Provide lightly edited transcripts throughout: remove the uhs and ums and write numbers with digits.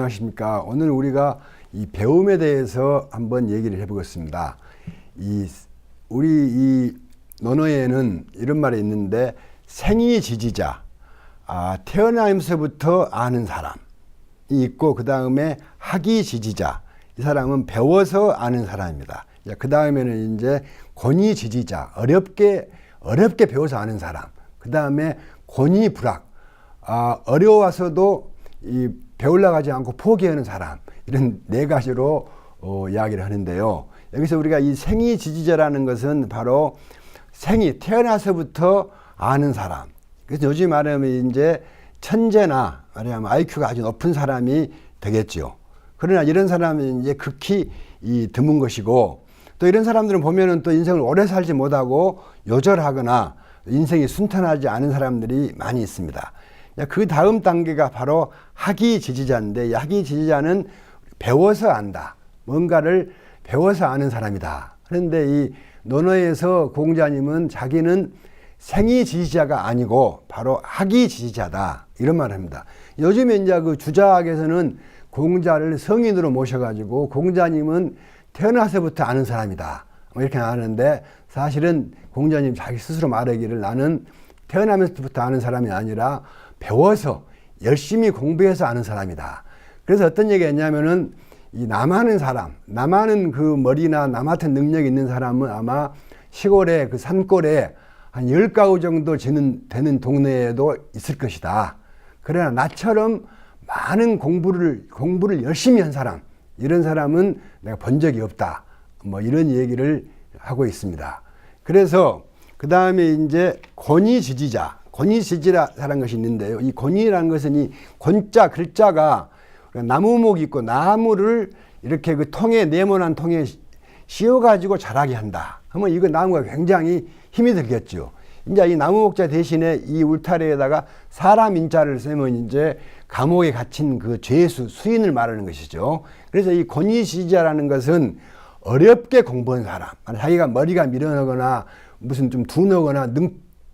안녕하십니까. 오늘 우리가 이 배움에 대해서 한번 얘기를 해보겠습니다. 우리 이 논어에는 이런 말이 있는데 생이 지지자, 태어나면서부터 아는 사람이 있고, 그 다음에 학이 지지자, 이 사람은 배워서 아는 사람입니다. 그 다음에는 이제 권위 지지자, 어렵게 배워서 아는 사람. 그 다음에 권위 불학, 어려워서도 배우려고 하지 않고 포기하는 사람. 이런 네 가지로 이야기를 하는데요. 여기서 우리가 이 생이 지지자라는 것은 바로 생이 태어나서부터 아는 사람. 그래서 요즘 말하면 이제 천재나 말하면 IQ가 아주 높은 사람이 되겠죠. 그러나 이런 사람은 이제 극히 드문 것이고, 또 이런 사람들은 보면은 또 인생을 오래 살지 못하고 요절하거나 인생이 순탄하지 않은 사람들이 많이 있습니다. 그 다음 단계가 바로 학이 지지자인데, 이 학이 지지자는 배워서 안다. 뭔가를 배워서 아는 사람이다. 그런데 이 논어에서 공자님은 자기는 생이 지지자가 아니고 바로 학이 지지자다. 이런 말을 합니다. 요즘에 이제 그 주자학에서는 공자를 성인으로 모셔가지고 공자님은 태어나서부터 아는 사람이다. 이렇게 하는데, 사실은 공자님 자기 스스로 말하기를 나는 태어나면서부터 아는 사람이 아니라 배워서 열심히 공부해서 아는 사람이다. 그래서 어떤 얘기가 있냐면은 이 남하는 사람, 남하는 그 머리나 남 같은 능력이 있는 사람은 아마 시골에 그 산골에 한 10가구 정도 되는 동네에도 있을 것이다. 그러나 나처럼 많은 공부를 열심히 한 사람, 이런 사람은 내가 본 적이 없다. 뭐 이런 얘기를 하고 있습니다. 그래서 그 다음에 이제 권위 지지자라는 것이 있는데요. 이 권위라는 것은 이 권자 글자가 나무목이 있고, 나무를 이렇게 그 통에, 네모난 통에 씌워가지고 자라게 한다. 그러면 이거 나무가 굉장히 힘이 들겠죠. 이제 이 나무목자 대신에 이 울타리에다가 사람 인자를 쓰면 이제 감옥에 갇힌 그 죄수, 수인을 말하는 것이죠. 그래서 이 권위지지자라는 것은 어렵게 공부한 사람, 자기가 머리가 미련하거나 무슨 좀 둔하거나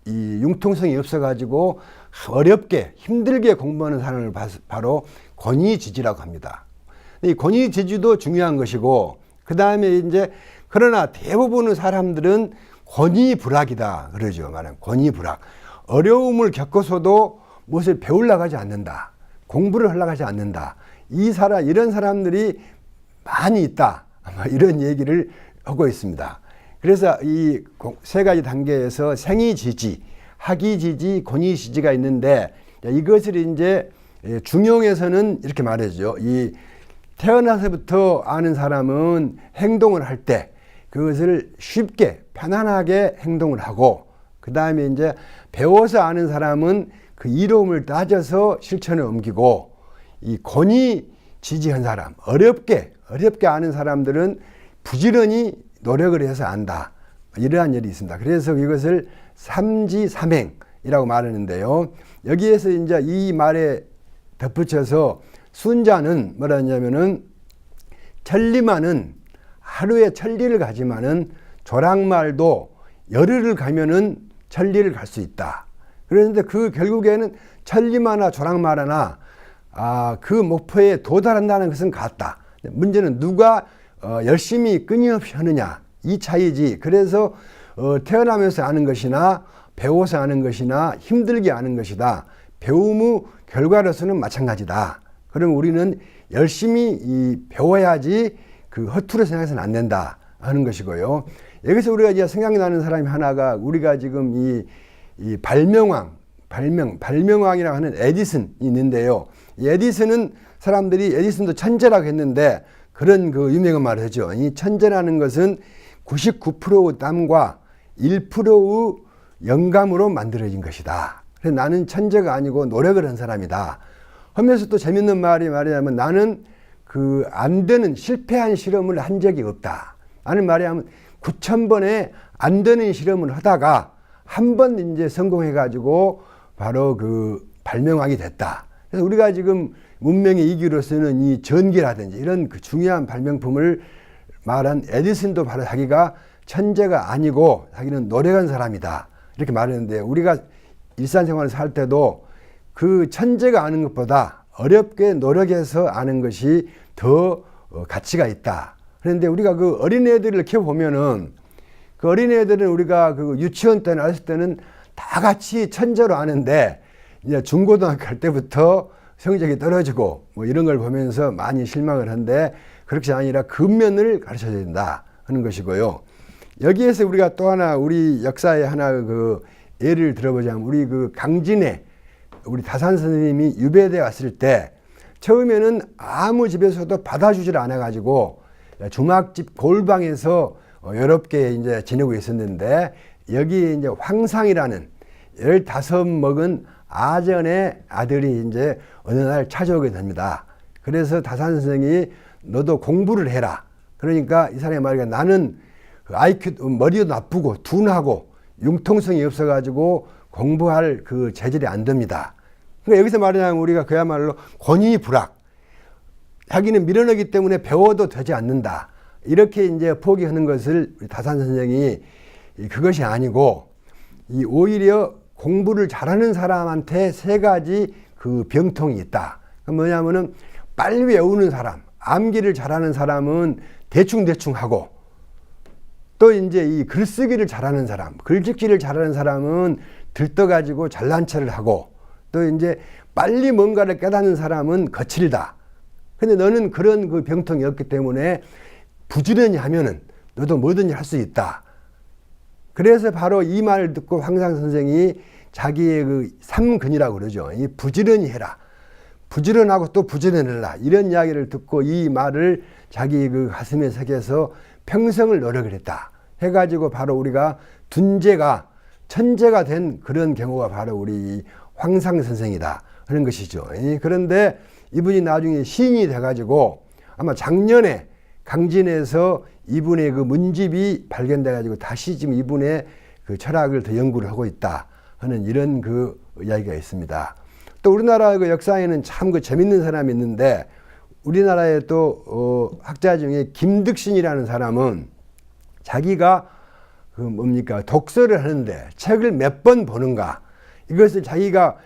융통성이 없어가지고 어렵게 힘들게 공부하는 사람을 바로 권위지지라고 합니다. 이 권위지지도 중요한 것이고, 그 다음에 이제 그러나 대부분의 사람들은 권위불학이다 그러죠. 말하면 권위불학. 어려움을 겪어서도 무엇을 배우려고 하지 않는다. 공부를 하려고 하지 않는다. 이런 사람들이 많이 있다. 아마 이런 얘기를 하고 있습니다. 그래서 이 세 가지 단계에서 생이지지, 학이지지, 권위지지가 있는데, 이것을 이제 중용에서는 이렇게 말하죠. 이 태어나서부터 아는 사람은 행동을 할 때 그것을 쉽게 편안하게 행동을 하고, 그 다음에 이제 배워서 아는 사람은 그 이로움을 따져서 실천에 옮기고, 이 권위지지한 사람, 어렵게 아는 사람들은 부지런히 노력을 해서 안다. 이러한 일이 있습니다. 그래서 이것을 삼지삼행이라고 말하는데요. 여기에서 이제 이 말에 덧붙여서 순자는 뭐라 하냐면은 천리만은 하루에 천리를 가지만은 조랑말도 열흘을 가면은 천리를 갈 수 있다. 그런데 그 결국에는 천리마나 조랑말하나 그 목표에 도달한다는 것은 같다. 문제는 누가 열심히 끊임없이 하느냐, 이 차이지. 그래서 태어나면서 아는 것이나 배워서 아는 것이나 힘들게 아는 것이다. 배움의 결과로서는 마찬가지다. 그럼 우리는 열심히 배워야지 그 허투루 생각해서는 안 된다 하는 것이고요. 여기서 우리가 이제 생각나는 사람이 하나가, 우리가 지금 이 발명왕이라고 하는 에디슨이 있는데요. 이 에디슨은 사람들이 에디슨도 천재라고 했는데, 그런 그 유명한 말을 하죠. 이 천재라는 것은 99%의 땀과 1%의 영감으로 만들어진 것이다. 그래서 나는 천재가 아니고 노력을 한 사람이다 하면서, 또 재밌는 말이 말하자면 나는 그 안 되는 실패한 실험을 한 적이 없다. 나는 말하자면 9,000번에 안 되는 실험을 하다가 한 번 이제 성공해가지고 바로 그 발명왕이 됐다. 그래서 우리가 지금 문명의 이기로서는 이 전기라든지 이런 그 중요한 발명품을 말한 에디슨도 바로 자기가 천재가 아니고 자기는 노력한 사람이다. 이렇게 말했는데, 우리가 일상생활을 살 때도 그 천재가 아는 것보다 어렵게 노력해서 아는 것이 더 가치가 있다. 그런데 우리가 그 어린애들을 키워보면은 그 어린애들은 우리가 그 유치원 때나 어렸을 때는 다 같이 천재로 아는데 이제 중고등학교 갈 때부터 성적이 떨어지고 뭐 이런 걸 보면서 많이 실망을 한데 그렇게 아니라 근면을 가르쳐야 된다 하는 것이고요. 여기에서 우리가 또 하나 우리 역사의 하나 그 예를 들어보자면 우리 그 강진에 우리 다산 선생님이 유배돼 왔을 때 처음에는 아무 집에서도 받아주질 않아 가지고 중학집 골방에서 외롭게 이제 지내고 있었는데 여기 이제 황상이라는 15 먹은 아전의 아들이 이제 어느 날 찾아오게 됩니다. 그래서 다산 선생이 너도 공부를 해라. 그러니까 이 사람이 말이야 나는 IQ 머리도 나쁘고 둔하고 융통성이 없어가지고 공부할 그 재질이 안 됩니다. 그러니까 여기서 말하자면 우리가 그야말로 권위불학. 자기는 미련하기 때문에 배워도 되지 않는다. 이렇게 이제 포기하는 것을 다산 선생이 그것이 아니고 오히려 공부를 잘하는 사람한테 3가지 그 병통이 있다. 뭐냐면은 빨리 외우는 사람, 암기를 잘하는 사람은 대충대충 하고 또 이제 이 글쓰기를 잘하는 사람, 글짓기를 잘하는 사람은 들떠가지고 잘난 체를 하고 또 이제 빨리 뭔가를 깨닫는 사람은 거칠다. 근데 너는 그런 그 병통이 없기 때문에 부지런히 하면은 너도 뭐든지 할 수 있다. 그래서 바로 이 말을 듣고 황상 선생이 자기의 그 삼근이라고 그러죠. 이 부지런히 해라. 부지런하고 또 부지런해라. 이런 이야기를 듣고 이 말을 자기 그 가슴에 새겨서 평생을 노력을 했다. 해가지고 바로 우리가 둔재가 천재가 된 그런 경우가 바로 우리 황상 선생이다 하는 것이죠. 그런데 이분이 나중에 시인이 돼가지고 아마 작년에 강진에서 이분의 그 문집이 발견돼가지고 다시 지금 이분의 그 철학을 더 연구를 하고 있다 하는 이런 그 이야기가 있습니다. 또 우리나라 그 역사에는 참 그 재밌는 사람이 있는데 우리나라의 또 학자 중에 김득신이라는 사람은 자기가 그 뭡니까 독서를 하는데 책을 몇 번 보는가 이것을 자기가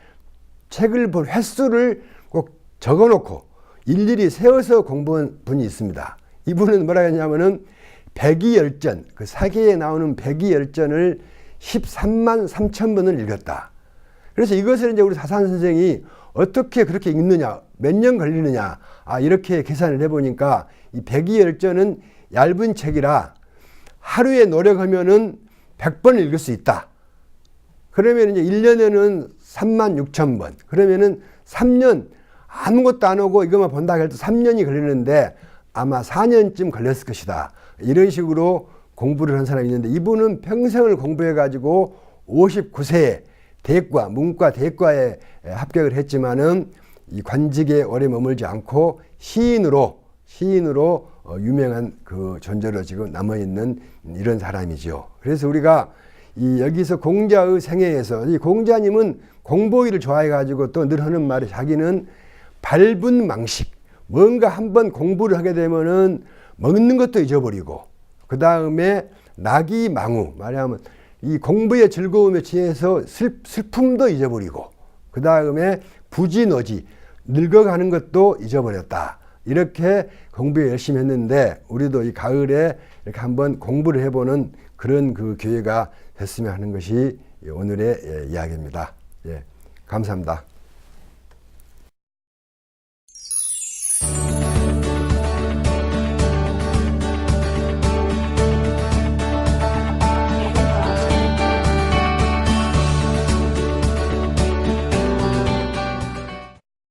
책을 본 횟수를 꼭 적어놓고 일일이 세워서 공부한 분이 있습니다. 이분은 뭐라 했냐면은 백이열전 그 사기에 나오는 백이열전을 13만 3천 번을 읽었다. 그래서 이것을 이제 우리 다산 선생이 어떻게 그렇게 읽느냐, 몇 년 걸리느냐, 이렇게 계산을 해보니까 이 백이열전은 얇은 책이라 하루에 노력하면은 100번 읽을 수 있다. 그러면 이제 1년에는 3만 6천 번. 그러면은 3년 아무것도 안 하고 이것만 본다 해도 3년이 걸리는데 아마 4년쯤 걸렸을 것이다. 이런 식으로 공부를 한 사람이 있는데 이분은 평생을 공부해가지고 59세에 대과, 문과 대과에 합격을 했지만은 이 관직에 오래 머물지 않고 시인으로 유명한 그 존재로 지금 남아있는 이런 사람이죠. 그래서 우리가 이 여기서 공자의 생애에서 이 공자님은 공보기를 좋아해가지고 또 늘 하는 말이 자기는 밟은 망식, 뭔가 한번 공부를 하게 되면은 먹는 것도 잊어버리고 그 다음에 낙이망우 말하면 이 공부의 즐거움에 취해서 슬픔도 잊어버리고 그 다음에 부지너지 늙어가는 것도 잊어버렸다. 이렇게 공부에 열심히 했는데 우리도 이 가을에 이렇게 한번 공부를 해보는 그런 그 기회가 됐으면 하는 것이 오늘의 이야기입니다. 예, 감사합니다.